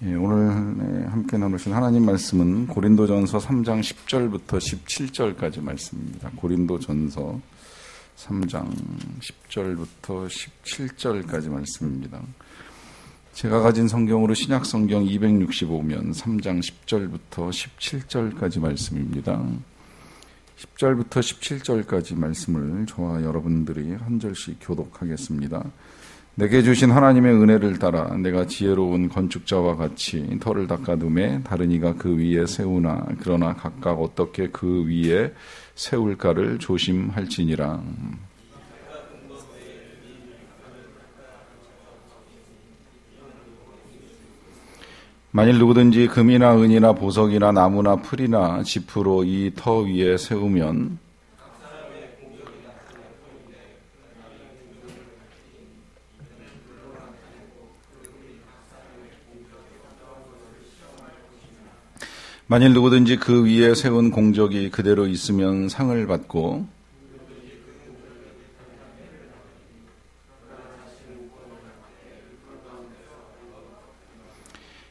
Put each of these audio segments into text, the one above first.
오늘 함께 나누신 하나님 말씀은 고린도전서 3장 10절부터 17절까지 말씀입니다. 고린도전서 3장 10절부터 17절까지 말씀입니다. 제가 가진 성경으로 신약 성경 265면 3장 10절부터 17절까지 말씀입니다. 10절부터 17절까지 말씀을 저와 여러분들이 한 절씩 교독하겠습니다. 내게 주신 하나님의 은혜를 따라 내가 지혜로운 건축자와 같이 터를 닦아둠에 다른 이가 그 위에 세우나 그러나 각각 어떻게 그 위에 세울까를 조심할지니라. 만일 누구든지 금이나 은이나 보석이나 나무나 풀이나 지프로 이 터 위에 세우면 만일 누구든지 그 위에 세운 공적이 그대로 있으면 상을 받고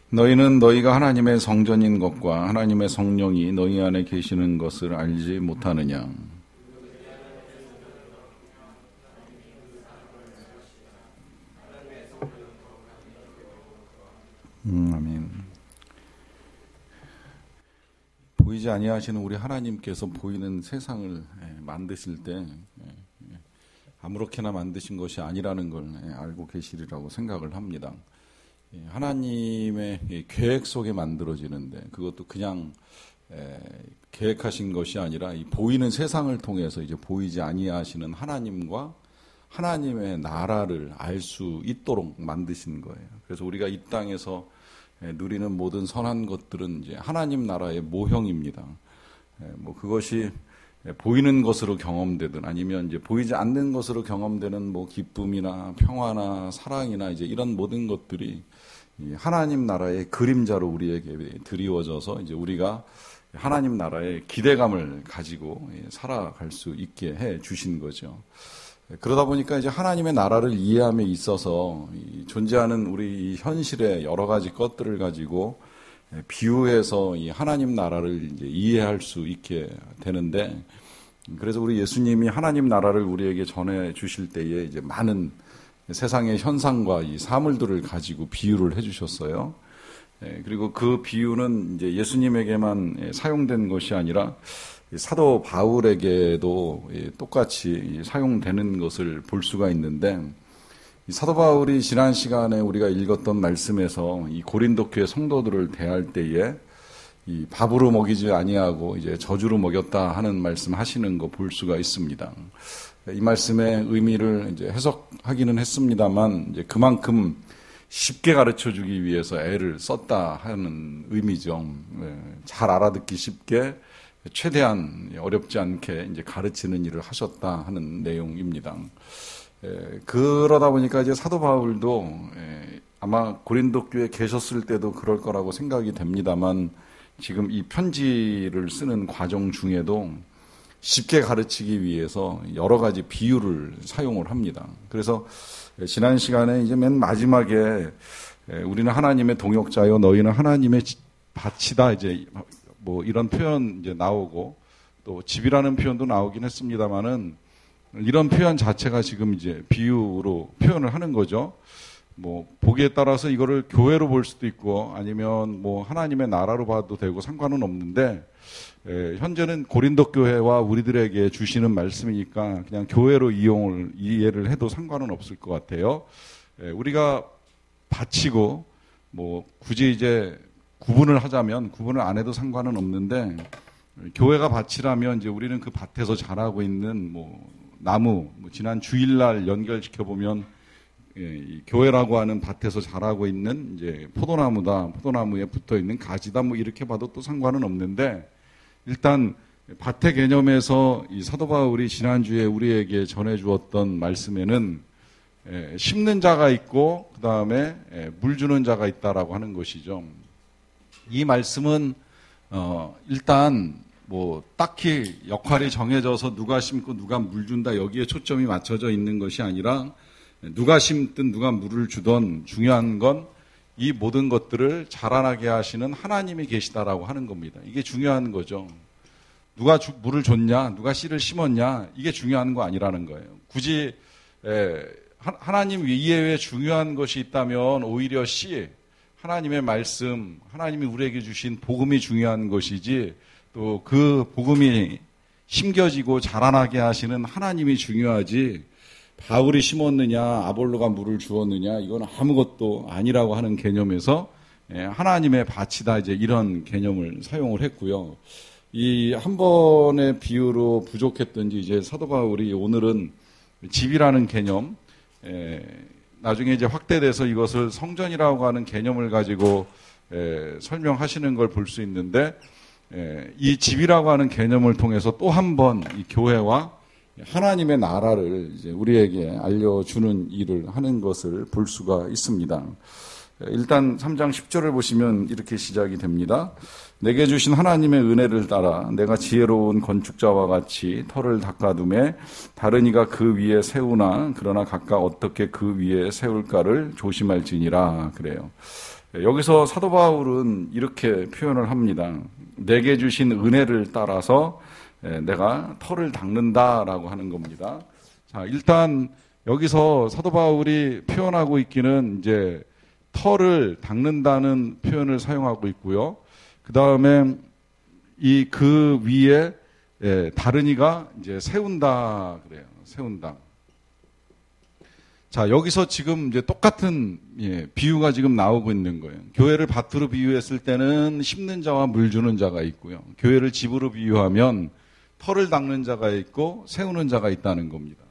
너희는 너희가 하나님의 성전인 것과 하나님의 성령이 너희 안에 계시는 것을 알지 못하느냐. 아멘. 보이지 아니하시는 우리 하나님께서 보이는 세상을 만드실 때 아무렇게나 만드신 것이 아니라는 걸 알고 계시리라고 생각을 합니다. 하나님의 계획 속에 만들어지는데 그것도 그냥 계획하신 것이 아니라 이 보이는 세상을 통해서 이제 보이지 아니하시는 하나님과 하나님의 나라를 알 수 있도록 만드신 거예요. 그래서 우리가 이 땅에서 누리는 모든 선한 것들은 이제 하나님 나라의 모형입니다. 뭐 그것이 보이는 것으로 경험되든 아니면 이제 보이지 않는 것으로 경험되는 뭐 기쁨이나 평화나 사랑이나 이제 이런 모든 것들이 하나님 나라의 그림자로 우리에게 드리워져서 이제 우리가 하나님 나라의 기대감을 가지고 살아갈 수 있게 해 주신 거죠. 그러다 보니까 이제 하나님의 나라를 이해함에 있어서 존재하는 우리 현실의 여러 가지 것들을 가지고 비유해서 이 하나님 나라를 이제 이해할 수 있게 되는데, 그래서 우리 예수님이 하나님 나라를 우리에게 전해 주실 때에 이제 많은 세상의 현상과 이 사물들을 가지고 비유를 해주셨어요. 그리고 그 비유는 이제 예수님에게만 사용된 것이 아니라 사도 바울에게도 똑같이 사용되는 것을 볼 수가 있는데, 사도 바울이 지난 시간에 우리가 읽었던 말씀에서 이 고린도 교회 성도들을 대할 때에 이 밥으로 먹이지 아니하고 이제 저주로 먹였다 하는 말씀 하시는 거 볼 수가 있습니다. 이 말씀의 의미를 이제 해석하기는 했습니다만 이제 그만큼 쉽게 가르쳐 주기 위해서 애를 썼다 하는 의미죠. 잘 알아듣기 쉽게 최대한 어렵지 않게 이제 가르치는 일을 하셨다 하는 내용입니다. 그러다 보니까 이제 사도 바울도 아마 고린도 교회에 계셨을 때도 그럴 거라고 생각이 됩니다만 지금 이 편지를 쓰는 과정 중에도 쉽게 가르치기 위해서 여러 가지 비유를 사용을 합니다. 그래서 지난 시간에 이제 맨 마지막에 우리는 하나님의 동역자요 너희는 하나님의 밭이다 이제 뭐 이런 표현 이제 나오고 또 집이라는 표현도 나오긴 했습니다만은 이런 표현 자체가 지금 이제 비유로 표현을 하는 거죠. 뭐 보기에 따라서 이거를 교회로 볼 수도 있고 아니면 뭐 하나님의 나라로 봐도 되고 상관은 없는데 현재는 고린도 교회와 우리들에게 주시는 말씀이니까 그냥 교회로 이해를 해도 상관은 없을 것 같아요. 우리가 바치고 뭐 굳이 이제 구분을 하자면 구분을 안 해도 상관은 없는데 교회가 밭이라면 이제 우리는 그 밭에서 자라고 있는 뭐 나무, 지난 주일날 연결시켜 보면 이 교회라고 하는 밭에서 자라고 있는 이제 포도나무다, 포도나무에 붙어 있는 가지다, 뭐 이렇게 봐도 또 상관은 없는데 일단 밭의 개념에서 이 사도 바울이 지난주에 우리에게 전해 주었던 말씀에는 심는 자가 있고 그 다음에 물 주는 자가 있다라고 하는 것이죠. 이 말씀은 일단 뭐 딱히 역할이 정해져서 누가 심고 누가 물 준다 여기에 초점이 맞춰져 있는 것이 아니라 누가 심든 누가 물을 주던 중요한 건 이 모든 것들을 자라나게 하시는 하나님이 계시다라고 하는 겁니다. 이게 중요한 거죠. 누가 물을 줬냐, 누가 씨를 심었냐, 이게 중요한 거 아니라는 거예요. 굳이 하나님 이외에 중요한 것이 있다면 오히려 씨, 하나님의 말씀, 하나님이 우리에게 주신 복음이 중요한 것이지, 또 그 복음이 심겨지고 자라나게 하시는 하나님이 중요하지, 바울이 심었느냐, 아볼로가 물을 주었느냐, 이건 아무것도 아니라고 하는 개념에서 하나님의 밭이다, 이제 이런 개념을 사용을 했고요. 이 한 번의 비유로 부족했던지 이제 사도 바울이 오늘은 집이라는 개념, 나중에 이제 확대돼서 이것을 성전이라고 하는 개념을 가지고 설명하시는 걸 볼 수 있는데, 이 집이라고 하는 개념을 통해서 또 한 번 이 교회와 하나님의 나라를 이제 우리에게 알려주는 일을 하는 것을 볼 수가 있습니다. 일단 3장 10절을 보시면 이렇게 시작이 됩니다. 내게 주신 하나님의 은혜를 따라 내가 지혜로운 건축자와 같이 터를 닦아두매 다른 이가 그 위에 세우나 그러나 각각 어떻게 그 위에 세울까를 조심할지니라. 그래요. 여기서 사도 바울은 이렇게 표현을 합니다. 내게 주신 은혜를 따라서 내가 터를 닦는다라고 하는 겁니다. 자, 일단 여기서 사도 바울이 표현하고 있기는 이제 터를 닦는다는 표현을 사용하고 있고요. 그 다음에 그 위에 다른 이가 이제 세운다 그래요. 세운다. 자, 여기서 지금 이제 똑같은 비유가 지금 나오고 있는 거예요. 교회를 밭으로 비유했을 때는 심는 자와 물 주는 자가 있고요. 교회를 집으로 비유하면 터를 닦는 자가 있고 세우는 자가 있다는 겁니다.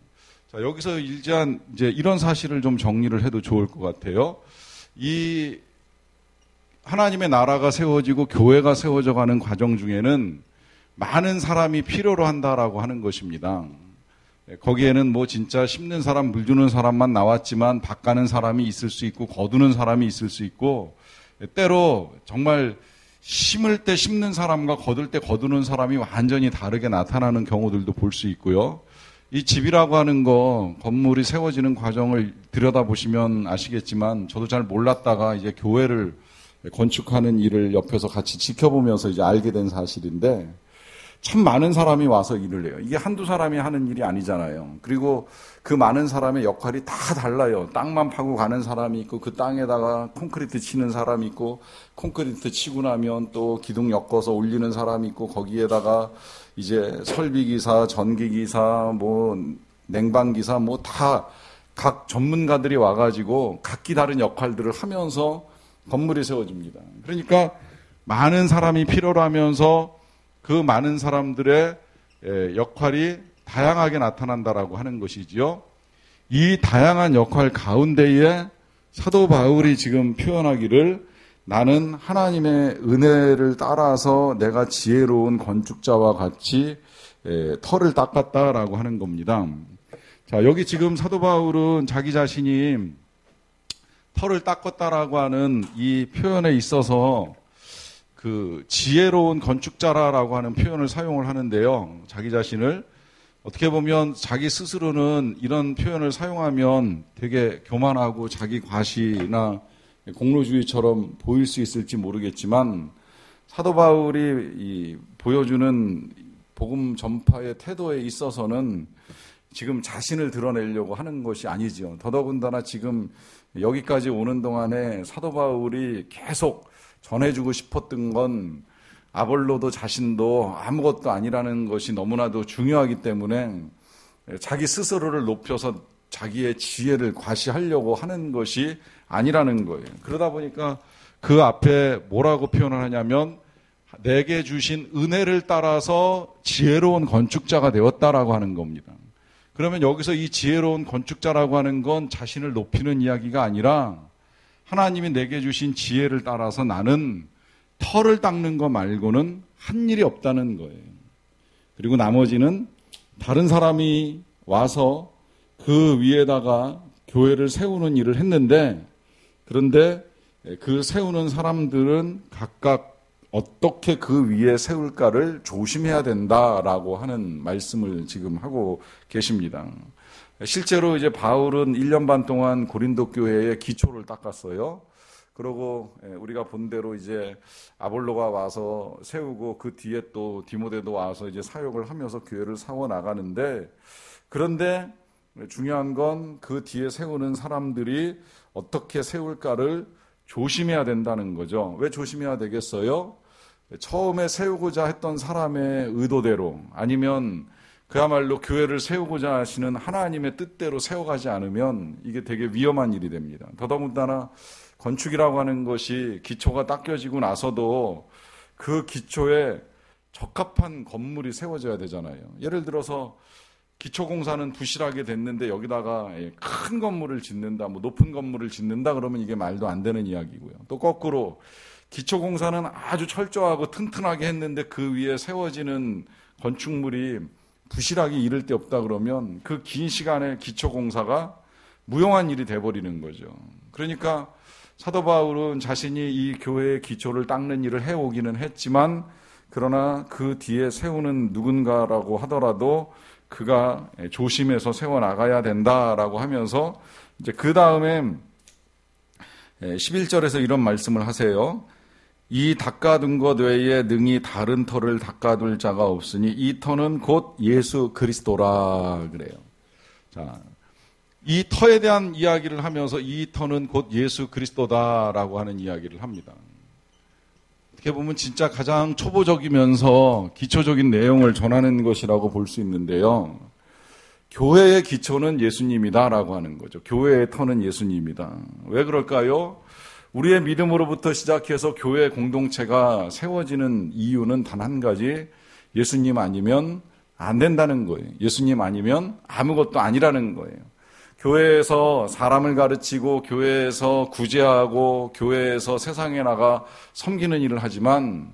자, 여기서 일단 이제 이런 사실을 좀 정리를 해도 좋을 것 같아요. 이 하나님의 나라가 세워지고 교회가 세워져 가는 과정 중에는 많은 사람이 필요로 한다라고 하는 것입니다. 거기에는 뭐 진짜 심는 사람, 물 주는 사람만 나왔지만 밭가는 사람이 있을 수 있고 거두는 사람이 있을 수 있고, 때로 정말 심을 때 심는 사람과 거둘 때 거두는 사람이 완전히 다르게 나타나는 경우들도 볼 수 있고요. 이 집이라고 하는 거, 건물이 세워지는 과정을 들여다보시면 아시겠지만, 저도 잘 몰랐다가 이제 교회를 건축하는 일을 옆에서 같이 지켜보면서 이제 알게 된 사실인데, 참 많은 사람이 와서 일을 해요. 이게 한두 사람이 하는 일이 아니잖아요. 그리고 그 많은 사람의 역할이 다 달라요. 땅만 파고 가는 사람이 있고, 그 땅에다가 콘크리트 치는 사람이 있고, 콘크리트 치고 나면 또 기둥 엮어서 올리는 사람이 있고, 거기에다가 이제 설비기사, 전기기사, 뭐 냉방기사, 뭐 다 각 전문가들이 와가지고 각기 다른 역할들을 하면서 건물이 세워집니다. 그러니까 많은 사람이 필요로 하면서 그 많은 사람들의 역할이 다양하게 나타난다라고 하는 것이지요. 이 다양한 역할 가운데에 사도 바울이 지금 표현하기를 나는 하나님의 은혜를 따라서 내가 지혜로운 건축자와 같이 터를 닦았다라고 하는 겁니다. 자, 여기 지금 사도 바울은 자기 자신이 터를 닦았다라고 하는 이 표현에 있어서 그 지혜로운 건축자라고 하는 표현을 사용을 하는데요. 자기 자신을 어떻게 보면 자기 스스로는 이런 표현을 사용하면 되게 교만하고 자기 과시나 공로주의처럼 보일 수 있을지 모르겠지만, 사도 바울이 보여주는 복음 전파의 태도에 있어서는 지금 자신을 드러내려고 하는 것이 아니죠. 더더군다나 지금 여기까지 오는 동안에 사도 바울이 계속 전해주고 싶었던 건 아볼로도 자신도 아무것도 아니라는 것이 너무나도 중요하기 때문에 자기 스스로를 높여서 자기의 지혜를 과시하려고 하는 것이 아니라는 거예요. 그러다 보니까 그 앞에 뭐라고 표현을 하냐면 내게 주신 은혜를 따라서 지혜로운 건축자가 되었다라고 하는 겁니다. 그러면 여기서 이 지혜로운 건축자라고 하는 건 자신을 높이는 이야기가 아니라 하나님이 내게 주신 지혜를 따라서 나는 터를 닦는 거 말고는 한 일이 없다는 거예요. 그리고 나머지는 다른 사람이 와서 그 위에다가 교회를 세우는 일을 했는데, 그런데 그 세우는 사람들은 각각 어떻게 그 위에 세울까를 조심해야 된다라고 하는 말씀을 지금 하고 계십니다. 실제로 이제 바울은 1년 반 동안 고린도 교회의 기초를 닦았어요. 그러고 우리가 본 대로 이제 아볼로가 와서 세우고 그 뒤에 또 디모데도 와서 이제 사역을 하면서 교회를 세워 나가는데, 그런데 중요한 건 그 뒤에 세우는 사람들이 어떻게 세울까를 조심해야 된다는 거죠. 왜 조심해야 되겠어요? 처음에 세우고자 했던 사람의 의도대로, 아니면 그야말로 교회를 세우고자 하시는 하나님의 뜻대로 세워가지 않으면 이게 되게 위험한 일이 됩니다. 더더군다나 건축이라고 하는 것이 기초가 닦여지고 나서도 그 기초에 적합한 건물이 세워져야 되잖아요. 예를 들어서 기초공사는 부실하게 됐는데 여기다가 큰 건물을 짓는다, 뭐 높은 건물을 짓는다 그러면 이게 말도 안 되는 이야기고요. 또 거꾸로 기초공사는 아주 철저하고 튼튼하게 했는데 그 위에 세워지는 건축물이 부실하게 이를 데 없다 그러면 그 긴 시간에 기초공사가 무용한 일이 돼버리는 거죠. 그러니까 사도 바울은 자신이 이 교회의 기초를 닦는 일을 해오기는 했지만, 그러나 그 뒤에 세우는 누군가라고 하더라도 그가 조심해서 세워나가야 된다라고 하면서, 이제 그 다음에 11절에서 이런 말씀을 하세요. 이 닦아둔 것 외에 능히 다른 터를 닦아둘 자가 없으니 이 터는 곧 예수 그리스도라 그래요. 자, 이 터에 대한 이야기를 하면서 이 터는 곧 예수 그리스도다라고 하는 이야기를 합니다. 어떻게 보면 진짜 가장 초보적이면서 기초적인 내용을 전하는 것이라고 볼 수 있는데요. 교회의 기초는 예수님이다라고 하는 거죠. 교회의 터는 예수님이다. 왜 그럴까요? 우리의 믿음으로부터 시작해서 교회 공동체가 세워지는 이유는 단 한 가지, 예수님 아니면 안 된다는 거예요. 예수님 아니면 아무것도 아니라는 거예요. 교회에서 사람을 가르치고 교회에서 구제하고 교회에서 세상에 나가 섬기는 일을 하지만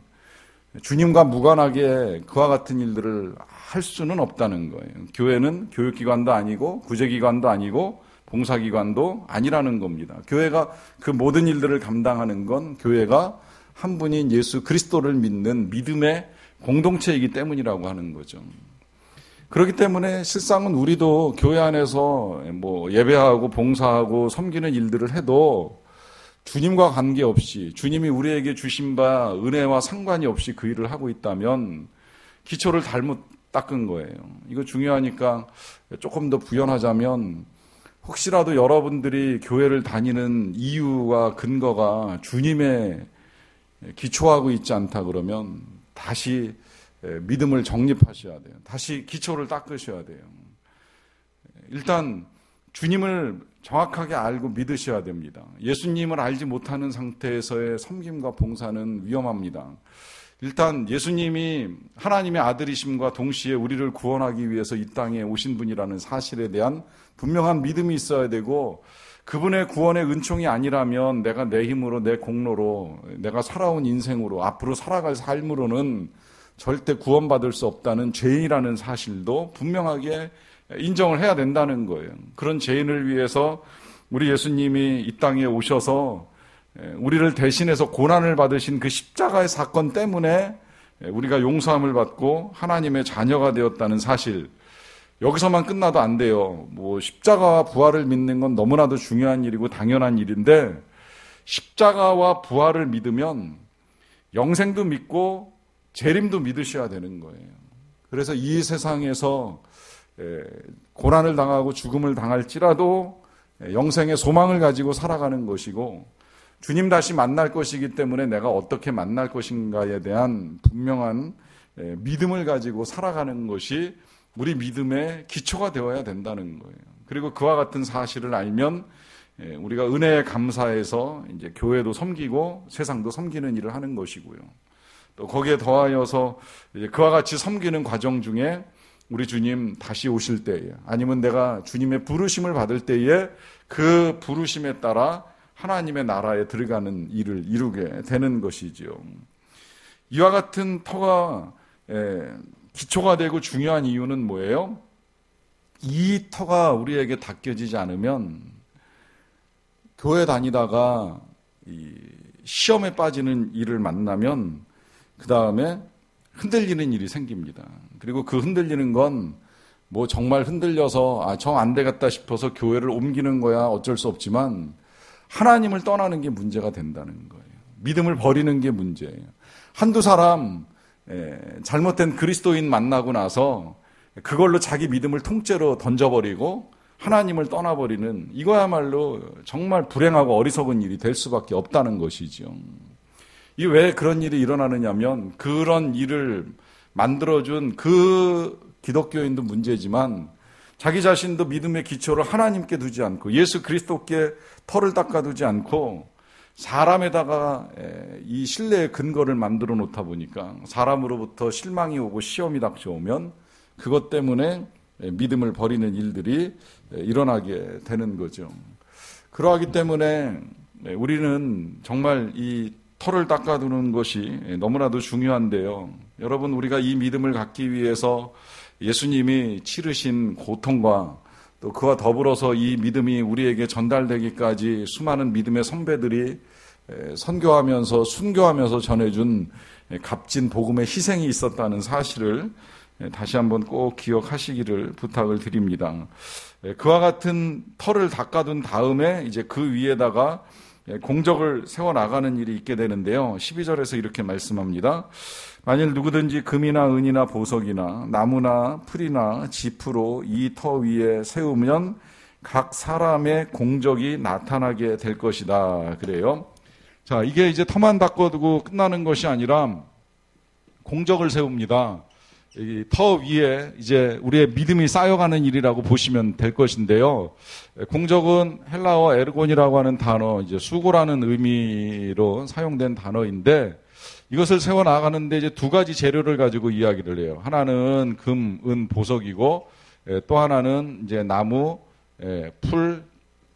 주님과 무관하게 그와 같은 일들을 할 수는 없다는 거예요. 교회는 교육기관도 아니고 구제기관도 아니고 봉사기관도 아니라는 겁니다. 교회가 그 모든 일들을 감당하는 건 교회가 한 분인 예수 그리스도를 믿는 믿음의 공동체이기 때문이라고 하는 거죠. 그렇기 때문에 실상은 우리도 교회 안에서 뭐 예배하고 봉사하고 섬기는 일들을 해도 주님과 관계없이, 주님이 우리에게 주신 바 은혜와 상관이 없이 그 일을 하고 있다면 기초를 잘못 닦은 거예요. 이거 중요하니까 조금 더 부연하자면, 혹시라도 여러분들이 교회를 다니는 이유와 근거가 주님의 기초하고 있지 않다 그러면 다시 믿음을 정립하셔야 돼요. 다시 기초를 닦으셔야 돼요. 일단 주님을 정확하게 알고 믿으셔야 됩니다. 예수님을 알지 못하는 상태에서의 섬김과 봉사는 위험합니다. 일단 예수님이 하나님의 아들이심과 동시에 우리를 구원하기 위해서 이 땅에 오신 분이라는 사실에 대한 분명한 믿음이 있어야 되고, 그분의 구원의 은총이 아니라면 내가 내 힘으로, 내 공로로, 내가 살아온 인생으로, 앞으로 살아갈 삶으로는 절대 구원받을 수 없다는 죄인이라는 사실도 분명하게 인정을 해야 된다는 거예요. 그런 죄인을 위해서 우리 예수님이 이 땅에 오셔서 우리를 대신해서 고난을 받으신 그 십자가의 사건 때문에 우리가 용서함을 받고 하나님의 자녀가 되었다는 사실, 여기서만 끝나도 안 돼요. 뭐 십자가와 부활을 믿는 건 너무나도 중요한 일이고 당연한 일인데, 십자가와 부활을 믿으면 영생도 믿고 재림도 믿으셔야 되는 거예요. 그래서 이 세상에서 고난을 당하고 죽음을 당할지라도 영생의 소망을 가지고 살아가는 것이고, 주님 다시 만날 것이기 때문에 내가 어떻게 만날 것인가에 대한 분명한 믿음을 가지고 살아가는 것이 우리 믿음의 기초가 되어야 된다는 거예요. 그리고 그와 같은 사실을 알면 우리가 은혜에 감사해서 이제 교회도 섬기고 세상도 섬기는 일을 하는 것이고요. 또 거기에 더하여서 이제 그와 같이 섬기는 과정 중에 우리 주님 다시 오실 때에, 아니면 내가 주님의 부르심을 받을 때에 그 부르심에 따라 하나님의 나라에 들어가는 일을 이루게 되는 것이지요. 이와 같은 터가 기초가 되고 중요한 이유는 뭐예요? 이 터가 우리에게 닦여지지 않으면 교회 다니다가 시험에 빠지는 일을 만나면 그 다음에 흔들리는 일이 생깁니다. 그리고 그 흔들리는 건 뭐 정말 흔들려서 정 안 되겠다 싶어서 교회를 옮기는 거야 어쩔 수 없지만, 하나님을 떠나는 게 문제가 된다는 거예요. 믿음을 버리는 게 문제예요. 한두 사람 잘못된 그리스도인 만나고 나서 그걸로 자기 믿음을 통째로 던져버리고 하나님을 떠나버리는, 이거야말로 정말 불행하고 어리석은 일이 될 수밖에 없다는 것이죠. 이 왜 그런 일이 일어나느냐면, 그런 일을 만들어준 그 기독교인도 문제지만 자기 자신도 믿음의 기초를 하나님께 두지 않고 예수 그리스도께 털을 닦아두지 않고 사람에다가 이 신뢰의 근거를 만들어 놓다 보니까 사람으로부터 실망이 오고 시험이 닥쳐오면 그것 때문에 믿음을 버리는 일들이 일어나게 되는 거죠. 그러하기 때문에 우리는 정말 이 털을 닦아두는 것이 너무나도 중요한데요. 여러분, 우리가 이 믿음을 갖기 위해서 예수님이 치르신 고통과 또 그와 더불어서 이 믿음이 우리에게 전달되기까지 수많은 믿음의 선배들이 선교하면서 순교하면서 전해준 값진 복음의 희생이 있었다는 사실을 다시 한번 꼭 기억하시기를 부탁을 드립니다. 그와 같은 털을 닦아둔 다음에 이제 그 위에다가 공적을 세워나가는 일이 있게 되는데요. 12절에서 이렇게 말씀합니다. 만일 누구든지 금이나 은이나 보석이나 나무나 풀이나 짚으로 이 터 위에 세우면 각 사람의 공적이 나타나게 될 것이다. 그래요. 자, 이게 이제 터만 닦아두고 끝나는 것이 아니라 공적을 세웁니다. 이 터 위에 이제 우리의 믿음이 쌓여가는 일이라고 보시면 될 것인데요. 공적은 헬라어 에르곤이라고 하는 단어, 이제 수고라는 의미로 사용된 단어인데, 이것을 세워 나가는데 이제 두 가지 재료를 가지고 이야기를 해요. 하나는 금, 은, 보석이고, 또 하나는 이제 나무, 풀,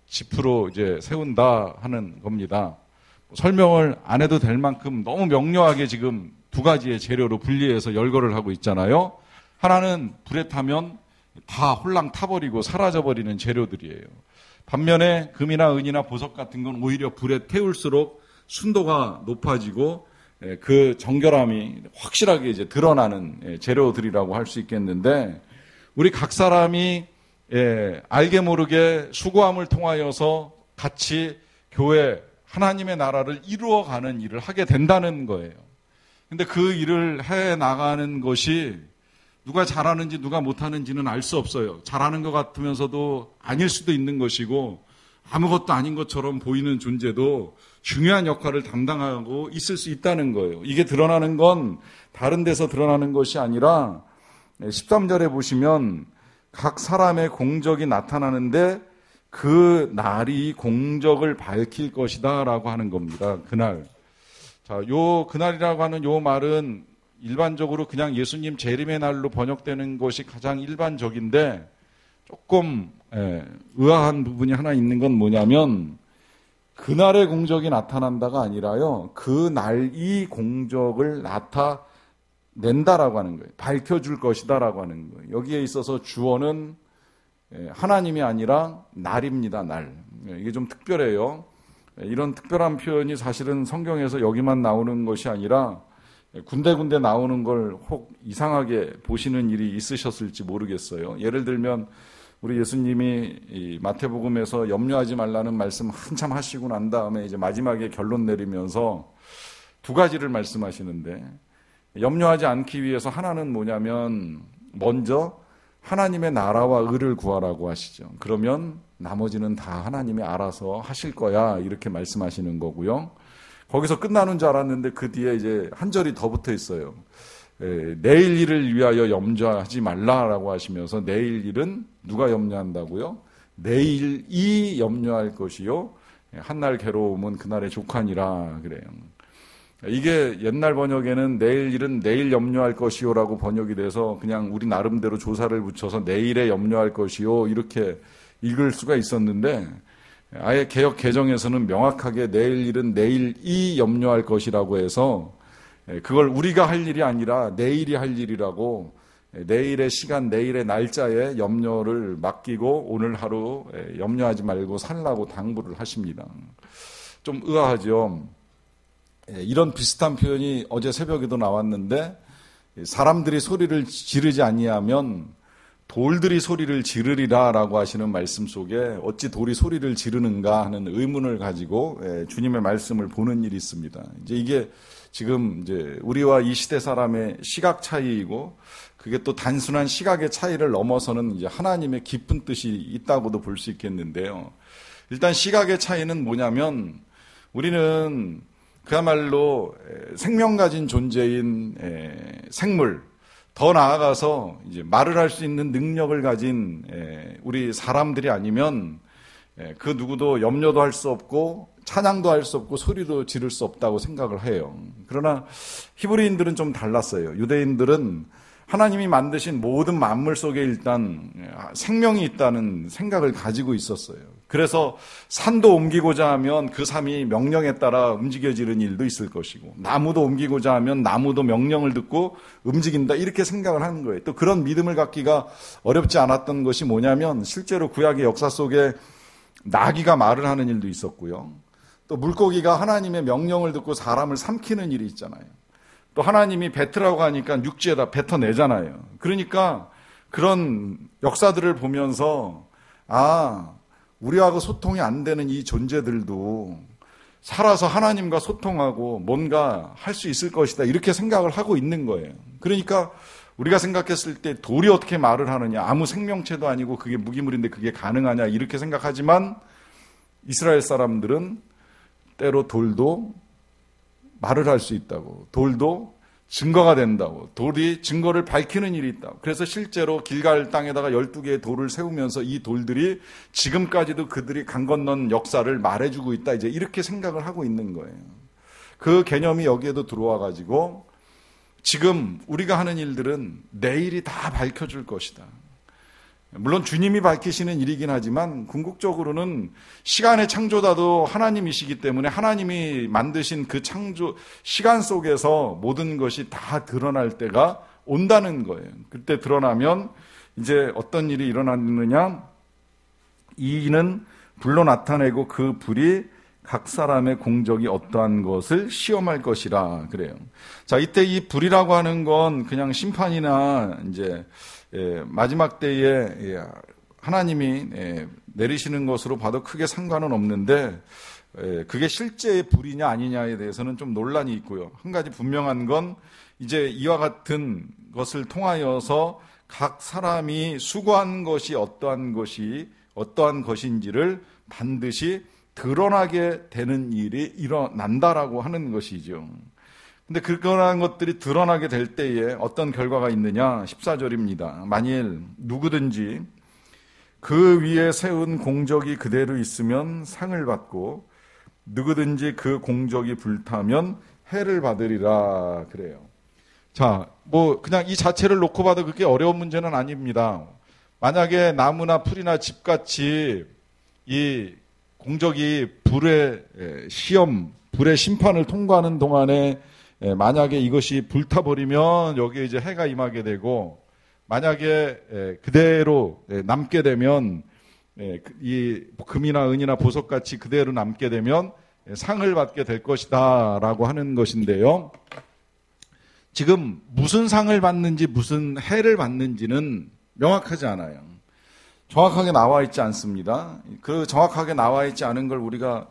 짚으로 이제 세운다 하는 겁니다. 설명을 안 해도 될 만큼 너무 명료하게 지금 두 가지의 재료로 분리해서 열거를 하고 있잖아요. 하나는 불에 타면 다 홀랑 타버리고 사라져버리는 재료들이에요. 반면에 금이나 은이나 보석 같은 건 오히려 불에 태울수록 순도가 높아지고 그 정결함이 확실하게 이제 드러나는 재료들이라고 할 수 있겠는데, 우리 각 사람이 알게 모르게 수고함을 통하여서 같이 교회, 하나님의 나라를 이루어가는 일을 하게 된다는 거예요. 근데 그 일을 해 나가는 것이 누가 잘하는지 누가 못하는지는 알 수 없어요. 잘하는 것 같으면서도 아닐 수도 있는 것이고, 아무것도 아닌 것처럼 보이는 존재도 중요한 역할을 담당하고 있을 수 있다는 거예요. 이게 드러나는 건 다른 데서 드러나는 것이 아니라 13절에 보시면 각 사람의 공적이 나타나는데 그 날이 공적을 밝힐 것이다 라고 하는 겁니다. 그날. 자, 요 그날이라고 하는 요 말은 일반적으로 그냥 예수님 재림의 날로 번역되는 것이 가장 일반적인데, 조금 의아한 부분이 하나 있는 건 뭐냐면, 그날의 공적이 나타난다가 아니라요, 그날이 공적을 나타낸다라고 하는 거예요. 밝혀줄 것이다라고 하는 거예요. 여기에 있어서 주어는 하나님이 아니라 날입니다. 날. 이게 좀 특별해요. 이런 특별한 표현이 사실은 성경에서 여기만 나오는 것이 아니라 군데군데 나오는 걸 혹 이상하게 보시는 일이 있으셨을지 모르겠어요. 예를 들면 우리 예수님이 이 마태복음에서 염려하지 말라는 말씀 한참 하시고 난 다음에 이제 마지막에 결론 내리면서 두 가지를 말씀하시는데, 염려하지 않기 위해서 하나는 뭐냐면 먼저 하나님의 나라와 의를 구하라고 하시죠. 그러면 나머지는 다 하나님이 알아서 하실 거야, 이렇게 말씀하시는 거고요. 거기서 끝나는 줄 알았는데 그 뒤에 이제 한 절이 더 붙어 있어요. 내일 일을 위하여 염려하지 말라라고 하시면서, 내일 일은 누가 염려한다고요? 내일이 염려할 것이요, 한날 괴로움은 그날의 족하니라 그래요. 이게 옛날 번역에는 내일 일은 내일 염려할 것이요라고 번역이 돼서 그냥 우리 나름대로 조사를 붙여서 내일에 염려할 것이요 이렇게 읽을 수가 있었는데, 아예 개역 개정에서는 명확하게 내일 일은 내일이 염려할 것이라고 해서 그걸 우리가 할 일이 아니라 내일이 할 일이라고, 내일의 시간, 내일의 날짜에 염려를 맡기고 오늘 하루 염려하지 말고 살라고 당부를 하십니다. 좀 의아하죠. 이런 비슷한 표현이 어제 새벽에도 나왔는데, 사람들이 소리를 지르지 아니하면 돌들이 소리를 지르리라라고 하시는 말씀 속에 어찌 돌이 소리를 지르는가 하는 의문을 가지고 주님의 말씀을 보는 일이 있습니다. 이제 이게 지금 이제 우리와 이 시대 사람의 시각 차이이고 그게 또 단순한 시각의 차이를 넘어서는 이제 하나님의 깊은 뜻이 있다고도 볼 수 있겠는데요. 일단 시각의 차이는 뭐냐면 우리는 그야말로 생명 가진 존재인 생물, 더 나아가서 이제 말을 할 수 있는 능력을 가진 우리 사람들이 아니면 그 누구도 염려도 할 수 없고 찬양도 할 수 없고 소리도 지를 수 없다고 생각을 해요. 그러나 히브리인들은 좀 달랐어요. 유대인들은 하나님이 만드신 모든 만물 속에 일단 생명이 있다는 생각을 가지고 있었어요. 그래서 산도 옮기고자 하면 그 산이 명령에 따라 움직여지는 일도 있을 것이고, 나무도 옮기고자 하면 나무도 명령을 듣고 움직인다, 이렇게 생각을 하는 거예요. 또 그런 믿음을 갖기가 어렵지 않았던 것이 뭐냐면 실제로 구약의 역사 속에 나귀가 말을 하는 일도 있었고요. 또 물고기가 하나님의 명령을 듣고 사람을 삼키는 일이 있잖아요. 또 하나님이 뱉으라고 하니까 육지에다 뱉어내잖아요. 그러니까 그런 역사들을 보면서 우리하고 소통이 안 되는 이 존재들도 살아서 하나님과 소통하고 뭔가 할 수 있을 것이다, 이렇게 생각을 하고 있는 거예요. 그러니까 우리가 생각했을 때 돌이 어떻게 말을 하느냐, 아무 생명체도 아니고 그게 무기물인데 그게 가능하냐, 이렇게 생각하지만 이스라엘 사람들은 때로 돌도 말을 할 수 있다고, 돌도 증거가 된다고, 돌이 증거를 밝히는 일이 있다고. 그래서 실제로 길갈 땅에다가 12개의 돌을 세우면서 이 돌들이 지금까지도 그들이 강 건넌 역사를 말해주고 있다, 이제 이렇게 생각을 하고 있는 거예요. 그 개념이 여기에도 들어와 가지고 지금 우리가 하는 일들은 내일이 다 밝혀줄 것이다. 물론 주님이 밝히시는 일이긴 하지만 궁극적으로는 시간의 창조자도 하나님이시기 때문에 하나님이 만드신 그 창조 시간 속에서 모든 것이 다 드러날 때가 온다는 거예요. 그때 드러나면 이제 어떤 일이 일어나느냐, 이는 불로 나타내고 그 불이 각 사람의 공적이 어떠한 것을 시험할 것이라 그래요. 자, 이때 이 불이라고 하는 건 그냥 심판이나 이제 마지막 때에 하나님이 내리시는 것으로 봐도 크게 상관은 없는데, 그게 실제의 불이냐 아니냐에 대해서는 좀 논란이 있고요. 한 가지 분명한 건 이제 이와 같은 것을 통하여서 각 사람이 수고한 것이 어떠한 것인지를 반드시 드러나게 되는 일이 일어난다라고 하는 것이죠. 근데 그런 것들이 드러나게 될 때에 어떤 결과가 있느냐, 14절입니다. 만일 누구든지 그 위에 세운 공적이 그대로 있으면 상을 받고 누구든지 그 공적이 불타면 해를 받으리라 그래요. 자, 그냥 이 자체를 놓고 봐도 그렇게 어려운 문제는 아닙니다. 만약에 나무나 풀이나 집같이 이 공적이 불의 시험, 불의 심판을 통과하는 동안에 만약에 이것이 불타버리면 여기에 이제 해가 임하게 되고, 만약에 그대로 남게 되면 이 금이나 은이나 보석같이 그대로 남게 되면 상을 받게 될 것이다 라고 하는 것인데요. 지금 무슨 상을 받는지 무슨 해를 받는지는 명확하지 않아요. 정확하게 나와 있지 않습니다. 그 정확하게 나와 있지 않은 걸 우리가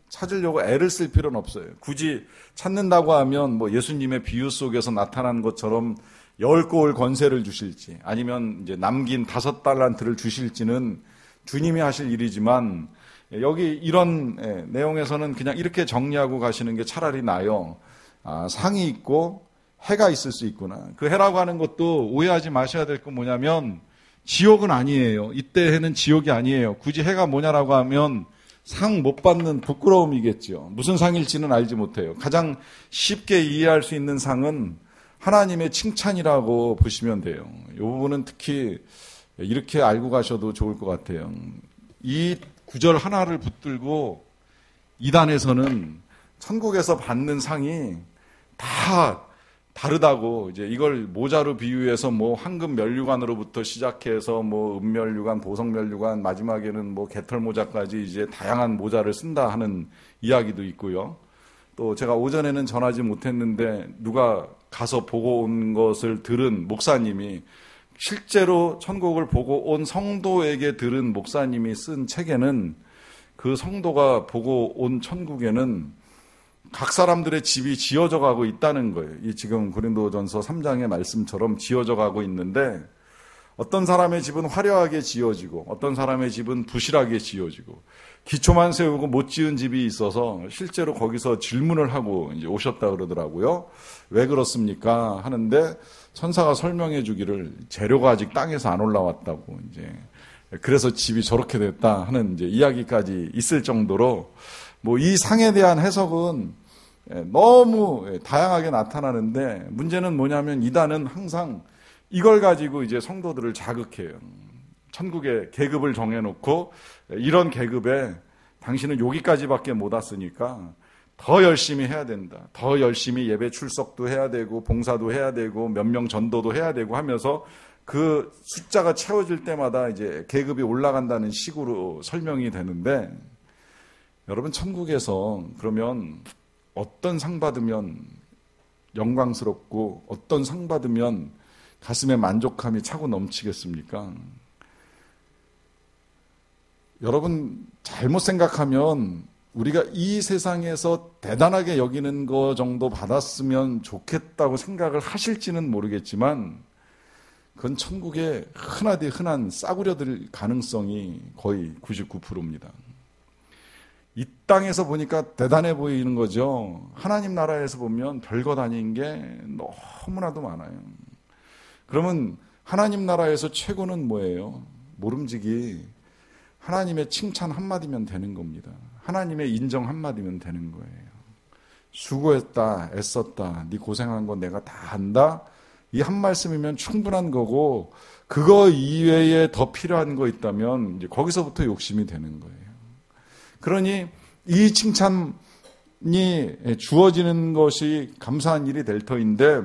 찾으려고 애를 쓸 필요는 없어요. 굳이 찾는다고 하면 예수님의 비유 속에서 나타난 것처럼 10고을 권세를 주실지, 아니면 이제 남긴 5달란트를 주실지는 주님이 하실 일이지만, 여기 이런 내용에서는 그냥 이렇게 정리하고 가시는 게 차라리 나아요. 상이 있고 해가 있을 수 있구나. 그 해라고 하는 것도 오해하지 마셔야 될 건 뭐냐면 지옥은 아니에요. 이때 해는 지옥이 아니에요. 굳이 해가 뭐냐라고 하면 상 못 받는 부끄러움이겠죠. 무슨 상일지는 알지 못해요. 가장 쉽게 이해할 수 있는 상은 하나님의 칭찬이라고 보시면 돼요. 이 부분은 특히 이렇게 알고 가셔도 좋을 것 같아요. 이 구절 하나를 붙들고 이단에서는 천국에서 받는 상이 다 다르다고, 이제 이걸 모자로 비유해서 황금 면류관으로부터 시작해서 은면류관, 보석면류관, 마지막에는 개털 모자까지 이제 다양한 모자를 쓴다 하는 이야기도 있고요. 또 제가 오전에는 전하지 못했는데 누가 가서 보고 온 것을 들은 목사님이 실제로 천국을 보고 온 성도에게 들은 목사님이 쓴 책에는 그 성도가 보고 온 천국에는 각 사람들의 집이 지어져 가고 있다는 거예요. 이 지금 고린도전서 3장의 말씀처럼 지어져 가고 있는데 어떤 사람의 집은 화려하게 지어지고 어떤 사람의 집은 부실하게 지어지고 기초만 세우고 못 지은 집이 있어서 실제로 거기서 질문을 하고 이제 오셨다 그러더라고요. 왜 그렇습니까? 하는데 천사가 설명해 주기를 재료가 아직 땅에서 안 올라왔다고 이제 그래서 집이 저렇게 됐다 하는 이제 이야기까지 있을 정도로 뭐 이 상에 대한 해석은 너무 다양하게 나타나는데 문제는 뭐냐면 이단은 항상 이걸 가지고 이제 성도들을 자극해요. 천국의 계급을 정해놓고 이런 계급에 당신은 여기까지밖에 못 왔으니까 더 열심히 해야 된다. 더 열심히 예배 출석도 해야 되고 봉사도 해야 되고 몇 명 전도도 해야 되고 하면서 그 숫자가 채워질 때마다 이제 계급이 올라간다는 식으로 설명이 되는데 여러분 천국에서 그러면 어떤 상 받으면 영광스럽고 어떤 상 받으면 가슴에 만족함이 차고 넘치겠습니까? 여러분 잘못 생각하면 우리가 이 세상에서 대단하게 여기는 거 정도 받았으면 좋겠다고 생각을 하실지는 모르겠지만 그건 천국에 흔하디 흔한 싸구려들 가능성이 거의 99%입니다. 이 땅에서 보니까 대단해 보이는 거죠. 하나님 나라에서 보면 별것 아닌 게 너무나도 많아요. 그러면 하나님 나라에서 최고는 뭐예요? 모름지기 하나님의 칭찬 한마디면 되는 겁니다. 하나님의 인정 한마디면 되는 거예요. 수고했다, 애썼다, 네 고생한 거 내가 다 안다. 이 한 말씀이면 충분한 거고 그거 이외에 더 필요한 거 있다면 이제 거기서부터 욕심이 되는 거예요. 그러니 이 칭찬이 주어지는 것이 감사한 일이 될 터인데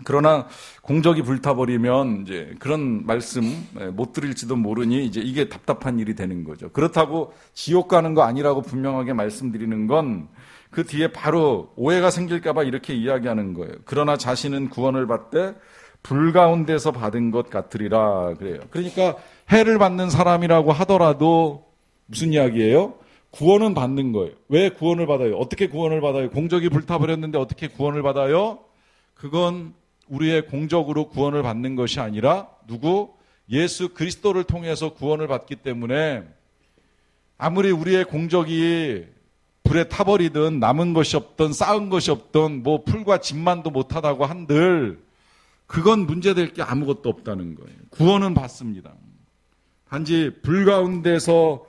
그러나 공적이 불타버리면 이제 그런 말씀 못 드릴지도 모르니 이제 이게 답답한 일이 되는 거죠. 그렇다고 지옥 가는 거 아니라고 분명하게 말씀드리는 건 그 뒤에 바로 오해가 생길까봐 이렇게 이야기하는 거예요. 그러나 자신은 구원을 받되 불 가운데서 받은 것 같으리라 그래요. 그러니까 해를 받는 사람이라고 하더라도 무슨 이야기예요? 구원은 받는 거예요. 왜 구원을 받아요? 어떻게 구원을 받아요? 공적이 불타버렸는데 어떻게 구원을 받아요? 그건 우리의 공적으로 구원을 받는 것이 아니라 누구? 예수 그리스도를 통해서 구원을 받기 때문에 아무리 우리의 공적이 불에 타버리든 남은 것이 없든 쌓은 것이 없든 뭐 풀과 집만도 못하다고 한들 그건 문제될 게 아무것도 없다는 거예요. 구원은 받습니다. 단지 불 가운데서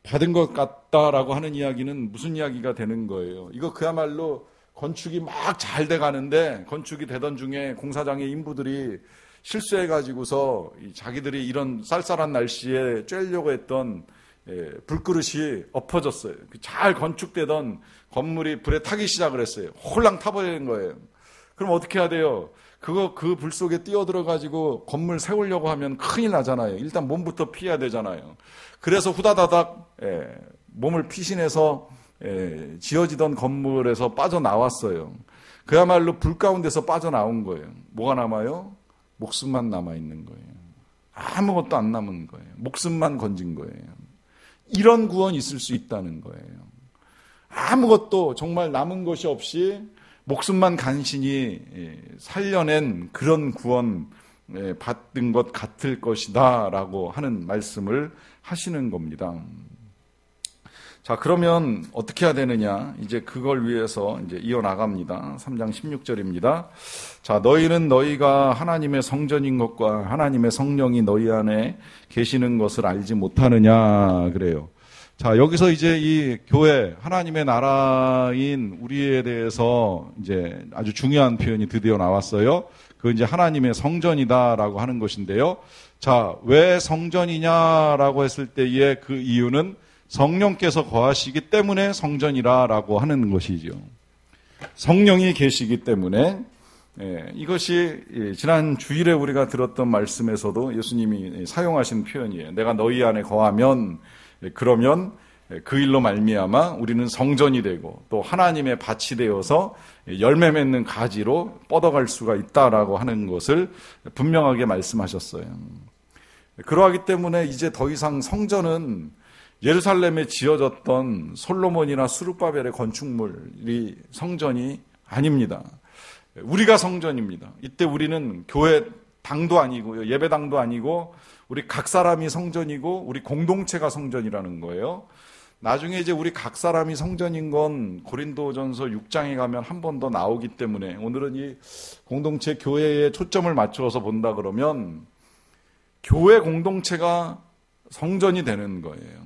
받은 것 같다라고 하는 이야기는 무슨 이야기가 되는 거예요? 이거 그야말로 건축이 막 잘 돼가는데 건축이 되던 중에 공사장의 인부들이 실수해가지고서 자기들이 이런 쌀쌀한 날씨에 쬐려고 했던 불그릇이 엎어졌어요. 잘 건축되던 건물이 불에 타기 시작을 했어요. 홀랑 타버리는 거예요. 그럼 어떻게 해야 돼요? 그 불 속에 뛰어들어가지고 건물 세우려고 하면 큰일 나잖아요. 일단 몸부터 피해야 되잖아요. 그래서 후다다닥 몸을 피신해서 지어지던 건물에서 빠져나왔어요. 그야말로 불 가운데서 빠져나온 거예요. 뭐가 남아요? 목숨만 남아있는 거예요. 아무것도 안 남은 거예요. 목숨만 건진 거예요. 이런 구원이 있을 수 있다는 거예요. 아무것도 정말 남은 것이 없이 목숨만 간신히 살려낸 그런 구원 받은 것 같을 것이다 라고 하는 말씀을 하시는 겁니다. 자, 그러면 어떻게 해야 되느냐? 이제 그걸 위해서 이제 이어나갑니다. 3장 16절입니다. 자, 너희는 너희가 하나님의 성전인 것과 하나님의 성령이 너희 안에 계시는 것을 알지 못하느냐 그래요. 자, 여기서 이제 이 교회, 하나님의 나라인 우리에 대해서 이제 아주 중요한 표현이 드디어 나왔어요. 그 이제 하나님의 성전이다라고 하는 것인데요. 자, 왜 성전이냐라고 했을 때의 그 이유는 성령께서 거하시기 때문에 성전이라고 하는 것이죠. 성령이 계시기 때문에 이것이 지난 주일에 우리가 들었던 말씀에서도 예수님이 사용하신 표현이에요. 내가 너희 안에 거하면 그러면 그 일로 말미암아 우리는 성전이 되고 또 하나님의 밭이 되어서 열매 맺는 가지로 뻗어갈 수가 있다라고 하는 것을 분명하게 말씀하셨어요. 그러하기 때문에 이제 더 이상 성전은 예루살렘에 지어졌던 솔로몬이나 스룹바벨의 건축물이 성전이 아닙니다. 우리가 성전입니다. 이때 우리는 교회 당도 아니고요, 예배당도 아니고 우리 각 사람이 성전이고 우리 공동체가 성전이라는 거예요. 나중에 이제 우리 각 사람이 성전인 건 고린도전서 6장에 가면 한 번 더 나오기 때문에 오늘은 이 공동체 교회에 초점을 맞추어서 본다 그러면 교회 공동체가 성전이 되는 거예요.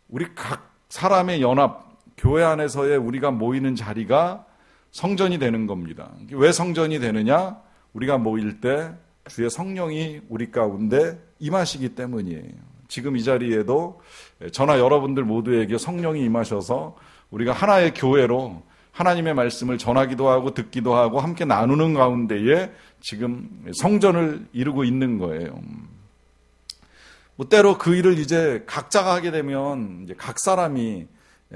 우리 각 사람의 연합, 교회 안에서의 우리가 모이는 자리가 성전이 되는 겁니다. 왜 성전이 되느냐? 우리가 모일 때 주의 성령이 우리 가운데 임하시기 때문이에요. 지금 이 자리에도 저나 여러분들 모두에게 성령이 임하셔서 우리가 하나의 교회로 하나님의 말씀을 전하기도 하고 듣기도 하고 함께 나누는 가운데에 지금 성전을 이루고 있는 거예요. 때로 그 일을 이제 각자가 하게 되면 이제 각 사람이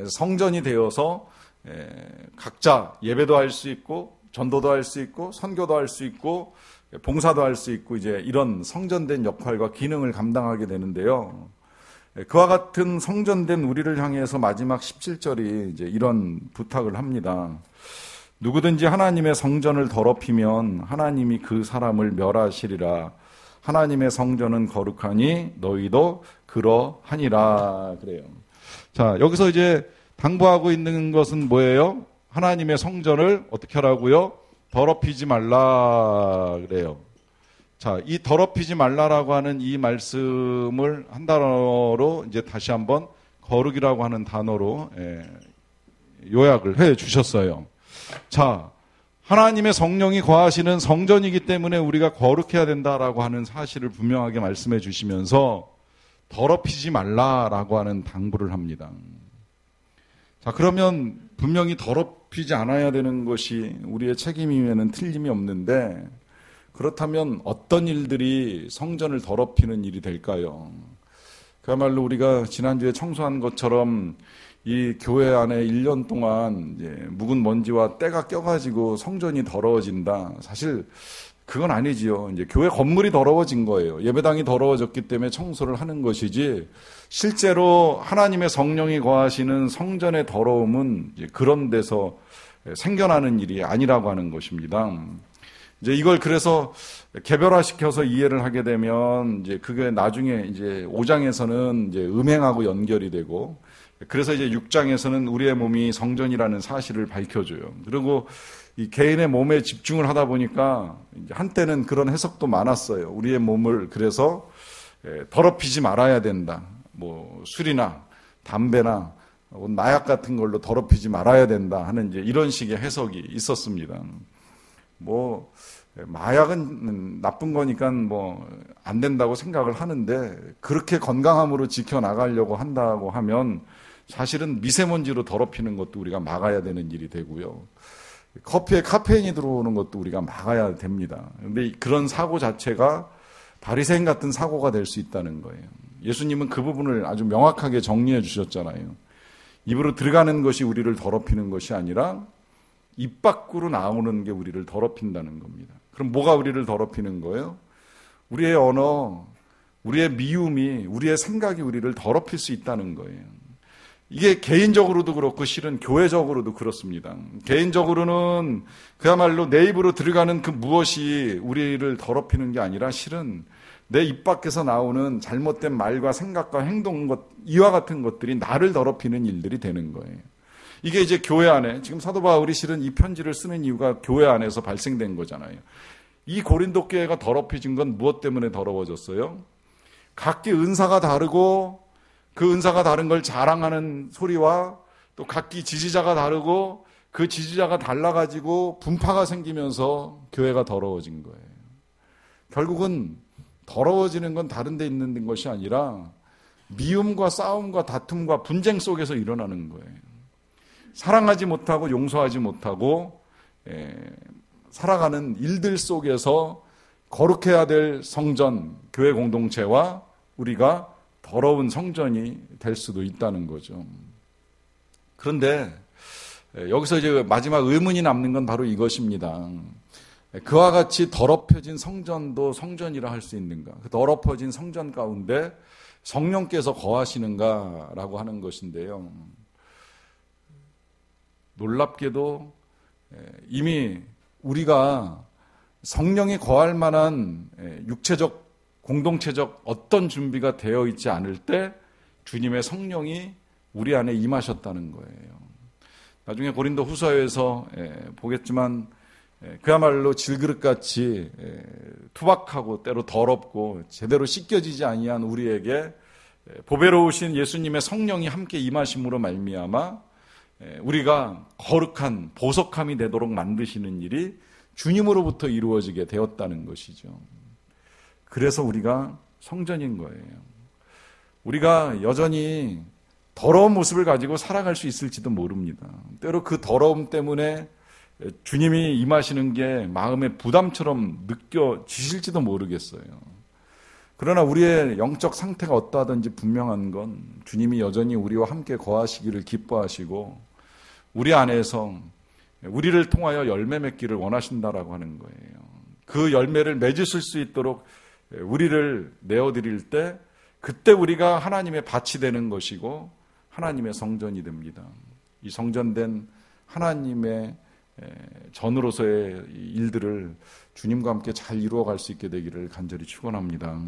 성전이 되어서 각자 예배도 할 수 있고 전도도 할 수 있고 선교도 할 수 있고 봉사도 할 수 있고 이제 이런 성전된 역할과 기능을 감당하게 되는데요. 그와 같은 성전된 우리를 향해서 마지막 17절이 이제 이런 부탁을 합니다. 누구든지 하나님의 성전을 더럽히면 하나님이 그 사람을 멸하시리라. 하나님의 성전은 거룩하니 너희도 그러하니라. 그래요. 자, 여기서 이제 당부하고 있는 것은 뭐예요? 하나님의 성전을 어떻게 하라고요? 더럽히지 말라 그래요. 자, 이 더럽히지 말라라고 하는 이 말씀을 한 단어로 이제 다시 한번 거룩이라고 하는 단어로 요약을 해 주셨어요. 자, 하나님의 성령이 거하시는 성전이기 때문에 우리가 거룩해야 된다라고 하는 사실을 분명하게 말씀해 주시면서 더럽히지 말라라고 하는 당부를 합니다. 자, 그러면 분명히 더럽히지 않아야 되는 것이 우리의 책임이면은 틀림이 없는데 그렇다면 어떤 일들이 성전을 더럽히는 일이 될까요? 그야말로 우리가 지난주에 청소한 것처럼 이 교회 안에 1년 동안 이제 묵은 먼지와 때가 껴가지고 성전이 더러워진다. 사실 그건 아니지요. 이제 교회 건물이 더러워진 거예요. 예배당이 더러워졌기 때문에 청소를 하는 것이지 실제로 하나님의 성령이 거하시는 성전의 더러움은 이제 그런 데서 생겨나는 일이 아니라고 하는 것입니다. 이제 이걸 그래서 개별화시켜서 이해를 하게 되면 이제 그게 나중에 이제 5장에서는 이제 음행하고 연결이 되고 그래서 이제 6장에서는 우리의 몸이 성전이라는 사실을 밝혀줘요. 그리고 이 개인의 몸에 집중을 하다 보니까 한때는 그런 해석도 많았어요. 우리의 몸을 그래서 더럽히지 말아야 된다. 뭐 술이나 담배나 마약 같은 걸로 더럽히지 말아야 된다 하는 이제 이런 식의 해석이 있었습니다. 뭐 마약은 나쁜 거니까 뭐 안 된다고 생각을 하는데 그렇게 건강함으로 지켜나가려고 한다고 하면 사실은 미세먼지로 더럽히는 것도 우리가 막아야 되는 일이 되고요. 커피에 카페인이 들어오는 것도 우리가 막아야 됩니다. 그런데 그런 사고 자체가 바리새인 같은 사고가 될 수 있다는 거예요. 예수님은 그 부분을 아주 명확하게 정리해 주셨잖아요. 입으로 들어가는 것이 우리를 더럽히는 것이 아니라 입 밖으로 나오는 게 우리를 더럽힌다는 겁니다. 그럼 뭐가 우리를 더럽히는 거예요? 우리의 언어, 우리의 미움이, 우리의 생각이 우리를 더럽힐 수 있다는 거예요. 이게 개인적으로도 그렇고 실은 교회적으로도 그렇습니다. 개인적으로는 그야말로 내 입으로 들어가는 그 무엇이 우리를 더럽히는 게 아니라 실은 내 입 밖에서 나오는 잘못된 말과 생각과 행동 이와 같은 것들이 나를 더럽히는 일들이 되는 거예요. 이게 이제 교회 안에 지금 사도 바울이 실은 이 편지를 쓰는 이유가 교회 안에서 발생된 거잖아요. 이 고린도 교회가 더럽혀진 건 무엇 때문에 더러워졌어요? 각기 은사가 다르고 그 은사가 다른 걸 자랑하는 소리와 또 각기 지지자가 다르고 그 지지자가 달라가지고 분파가 생기면서 교회가 더러워진 거예요. 결국은 더러워지는 건 다른 데 있는 것이 아니라 미움과 싸움과 다툼과 분쟁 속에서 일어나는 거예요. 사랑하지 못하고 용서하지 못하고 살아가는 일들 속에서 거룩해야 될 성전, 교회 공동체와 우리가 더러운 성전이 될 수도 있다는 거죠. 그런데 여기서 이제 마지막 의문이 남는 건 바로 이것입니다. 그와 같이 더럽혀진 성전도 성전이라 할 수 있는가? 그 더럽혀진 성전 가운데 성령께서 거하시는가라고 하는 것인데요. 놀랍게도 이미 우리가 성령이 거할 만한 육체적, 공동체적 어떤 준비가 되어 있지 않을 때 주님의 성령이 우리 안에 임하셨다는 거예요. 나중에 고린도 후서에서 보겠지만 그야말로 질그릇같이 투박하고 때로 더럽고 제대로 씻겨지지 아니한 우리에게 보배로우신 예수님의 성령이 함께 임하심으로 말미암아 우리가 거룩한 보석함이 되도록 만드시는 일이 주님으로부터 이루어지게 되었다는 것이죠. 그래서 우리가 성전인 거예요. 우리가 여전히 더러운 모습을 가지고 살아갈 수 있을지도 모릅니다. 때로 그 더러움 때문에 주님이 임하시는 게 마음의 부담처럼 느껴지실지도 모르겠어요. 그러나 우리의 영적 상태가 어떠하든지 분명한 건 주님이 여전히 우리와 함께 거하시기를 기뻐하시고 우리 안에서 우리를 통하여 열매 맺기를 원하신다라고 하는 거예요. 그 열매를 맺으실 수 있도록 우리를 내어드릴 때 그때 우리가 하나님의 밭이 되는 것이고 하나님의 성전이 됩니다. 이 성전된 하나님의 전으로서의 일들을 주님과 함께 잘 이루어갈 수 있게 되기를 간절히 축원합니다.